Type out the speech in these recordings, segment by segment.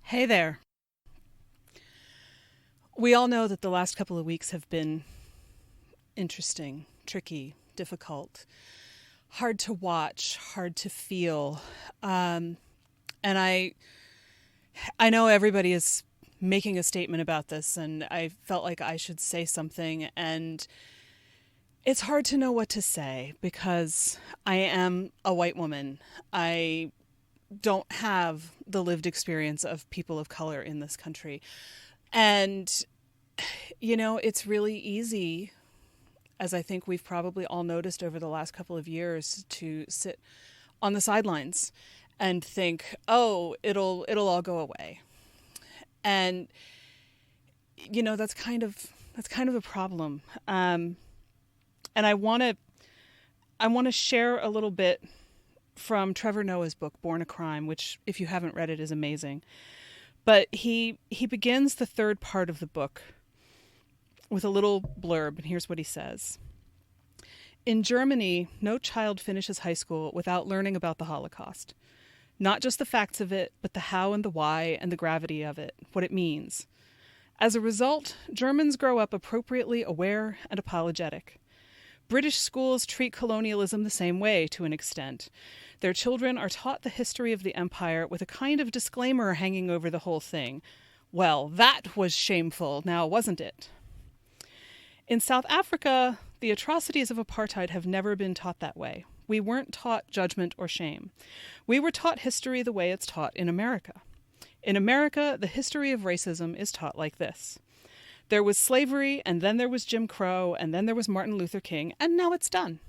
Hey there. We all know that the last couple of weeks have been interesting, tricky, difficult, hard to watch, hard to feel. And I know everybody is making a statement about this, and I felt like I should say something. And it's hard to know what to say because I am a white woman. I don't have the lived experience of people of color in this country. And it's really easy, as I think we've probably all noticed over the last couple of years, to sit on the sidelines and think, "Oh, it'll all go away." And that's kind of a problem. And I want to share a little bit from Trevor Noah's book Born a Crime, which, if you haven't read it, is amazing. But he begins the third part of the book with a little blurb, and here's what he says. In Germany, no child finishes high school without learning about the Holocaust. Not just the facts of it, but the how and the why and the gravity of it, what it means. As a result, Germans grow up appropriately aware and apologetic. British schools treat colonialism the same way, to an extent. Their children are taught the history of the empire with a kind of disclaimer hanging over the whole thing. Well, that was shameful, now wasn't it? In South Africa, the atrocities of apartheid have never been taught that way. We weren't taught judgment or shame. We were taught history the way it's taught in America. In America, the history of racism is taught like this. There was slavery, and then there was Jim Crow, and then there was Martin Luther King, and now it's done.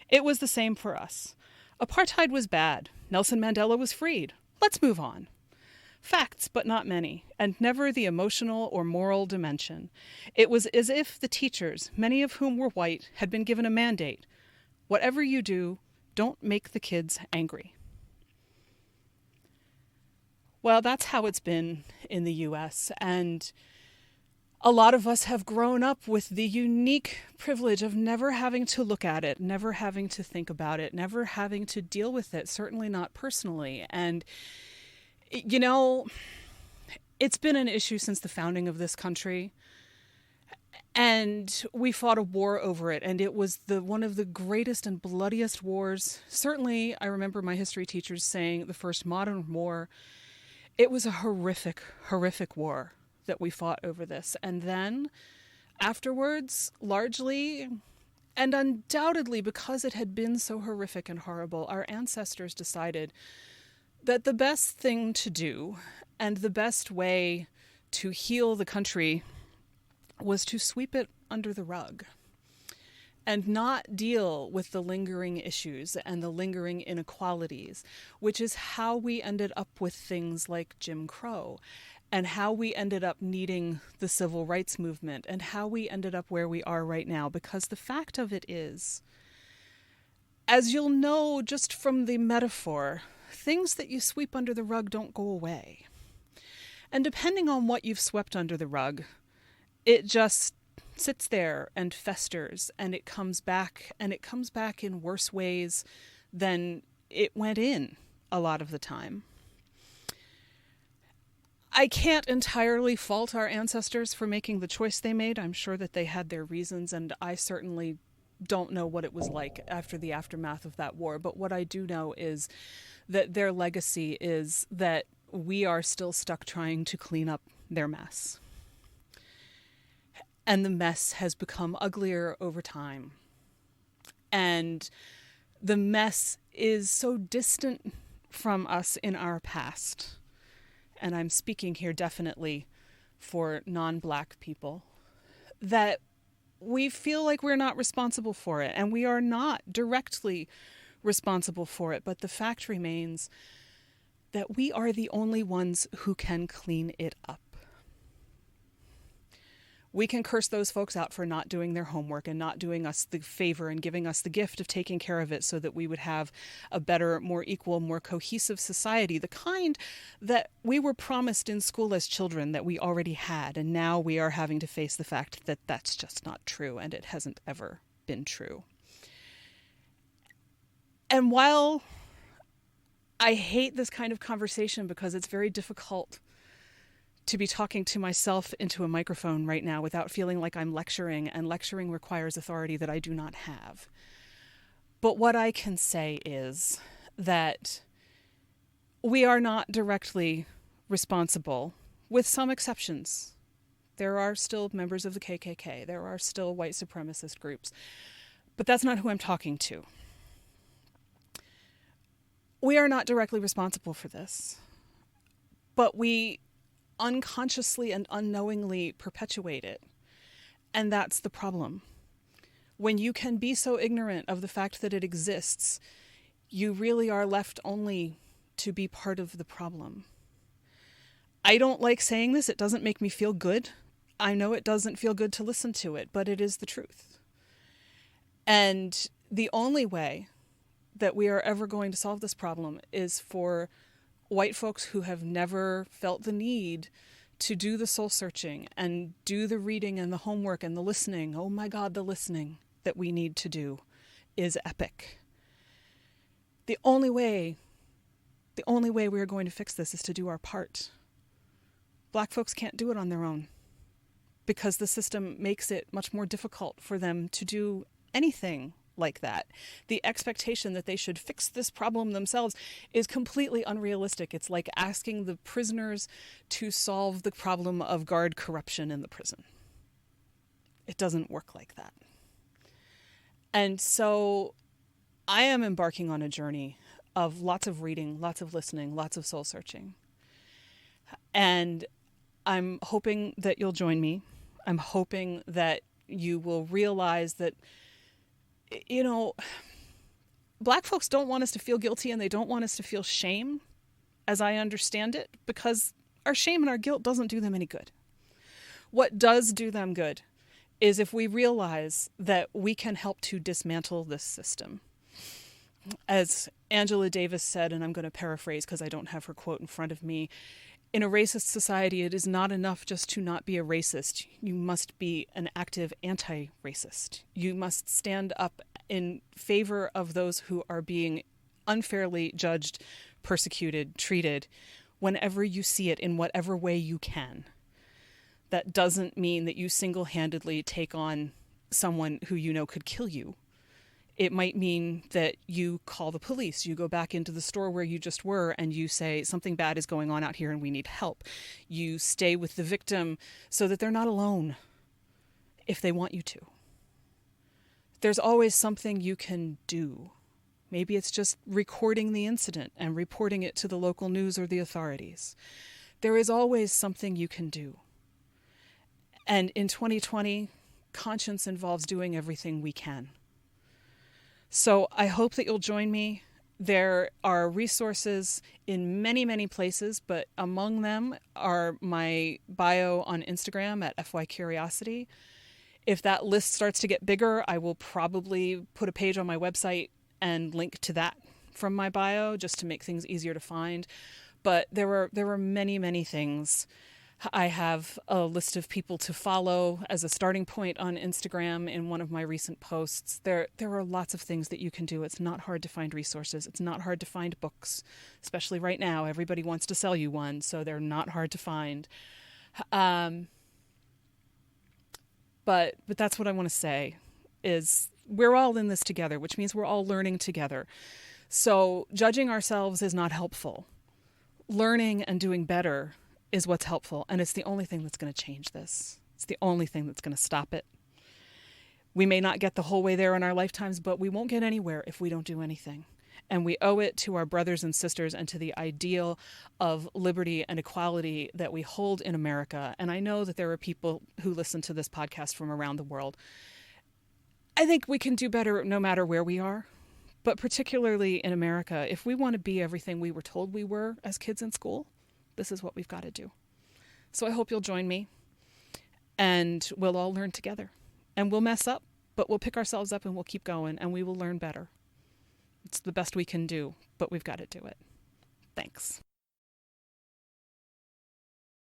It was the same for us. Apartheid was bad. Nelson Mandela was freed. Let's move on. Facts, but not many, and never the emotional or moral dimension. It was as if the teachers, many of whom were white, had been given a mandate. Whatever you do, don't make the kids angry. Well, that's how it's been in the U.S., and a lot of us have grown up with the unique privilege of never having to look at it, never having to think about it, never having to deal with it, certainly not personally. And, it's been an issue since the founding of this country. And we fought a war over it, and it was one of the greatest and bloodiest wars. Certainly, I remember my history teachers saying the first modern war. It was a horrific, horrific war that we fought over this. And then afterwards, largely and undoubtedly because it had been so horrific and horrible, our ancestors decided that the best thing to do and the best way to heal the country was to sweep it under the rug and not deal with the lingering issues and the lingering inequalities, which is how we ended up with things like Jim Crow, and how we ended up needing the civil rights movement, and how we ended up where we are right now. Because the fact of it is, as you'll know just from the metaphor, things that you sweep under the rug don't go away. And depending on what you've swept under the rug, it just sits there and festers, and it comes back, and it comes back in worse ways than it went in a lot of the time. I can't entirely fault our ancestors for making the choice they made. I'm sure that they had their reasons, and I certainly don't know what it was like after the aftermath of that war. But what I do know is that their legacy is that we are still stuck trying to clean up their mess. And the mess has become uglier over time. And the mess is so distant from us in our past. And I'm speaking here definitely for non-Black people, that we feel like we're not responsible for it, and we are not directly responsible for it. But the fact remains that we are the only ones who can clean it up. We can curse those folks out for not doing their homework and not doing us the favor and giving us the gift of taking care of it so that we would have a better, more equal, more cohesive society, the kind that we were promised in school as children that we already had. And now we are having to face the fact that that's just not true, and it hasn't ever been true. And while I hate this kind of conversation because it's very difficult to be talking to myself into a microphone right now without feeling like I'm lecturing, and lecturing requires authority that I do not have. But what I can say is that we are not directly responsible, with some exceptions. There are still members of the KKK. There are still white supremacist groups. But that's not who I'm talking to. We are not directly responsible for this. But we unconsciously and unknowingly perpetuate it. And that's the problem. When you can be so ignorant of the fact that it exists, you really are left only to be part of the problem. I don't like saying this. It doesn't make me feel good. I know it doesn't feel good to listen to it, but it is the truth. And the only way that we are ever going to solve this problem is for white folks who have never felt the need to do the soul searching and do the reading and the homework and the listening. Oh my God, the listening that we need to do is epic. The only way we are going to fix this is to do our part. Black folks can't do it on their own because the system makes it much more difficult for them to do anything like that. The expectation that they should fix this problem themselves is completely unrealistic. It's like asking the prisoners to solve the problem of guard corruption in the prison. It doesn't work like that. And so I am embarking on a journey of lots of reading, lots of listening, lots of soul searching. And I'm hoping that you'll join me. I'm hoping that you will realize that, you know, Black folks don't want us to feel guilty, and they don't want us to feel shame, as I understand it, because our shame and our guilt doesn't do them any good. What does do them good is if we realize that we can help to dismantle this system. As Angela Davis said, and I'm going to paraphrase because I don't have her quote in front of me, in a racist society, it is not enough just to not be a racist. You must be an active anti-racist. You must stand up in favor of those who are being unfairly judged, persecuted, treated, whenever you see it, in whatever way you can. That doesn't mean that you single-handedly take on someone who you know could kill you. It might mean that you call the police. You go back into the store where you just were and you say, something bad is going on out here and we need help. You stay with the victim so that they're not alone if they want you to. There's always something you can do. Maybe it's just recording the incident and reporting it to the local news or the authorities. There is always something you can do. And in 2020, conscience involves doing everything we can. So I hope that you'll join me. There are resources in many, many places, but among them are my bio on Instagram at FYCuriosity. If that list starts to get bigger, I will probably put a page on my website and link to that from my bio just to make things easier to find. But there were many, many things. I have a list of people to follow as a starting point on Instagram in one of my recent posts. There are lots of things that you can do. It's not hard to find resources. It's not hard to find books, especially right now. Everybody wants to sell you one, so they're not hard to find. But that's what I want to say, is we're all in this together, which means we're all learning together. So judging ourselves is not helpful. Learning and doing better is what's helpful, and it's the only thing that's going to change this. It's the only thing that's going to stop it. We may not get the whole way there in our lifetimes, but we won't get anywhere if we don't do anything. And we owe it to our brothers and sisters and to the ideal of liberty and equality that we hold in America. And I know that there are people who listen to this podcast from around the world. I think we can do better no matter where we are, but particularly in America. If we want to be everything we were told we were as kids in school, this is what we've got to do. So I hope you'll join me, and we'll all learn together. And we'll mess up, but we'll pick ourselves up and we'll keep going, and we will learn better. It's the best we can do, but we've got to do it. Thanks.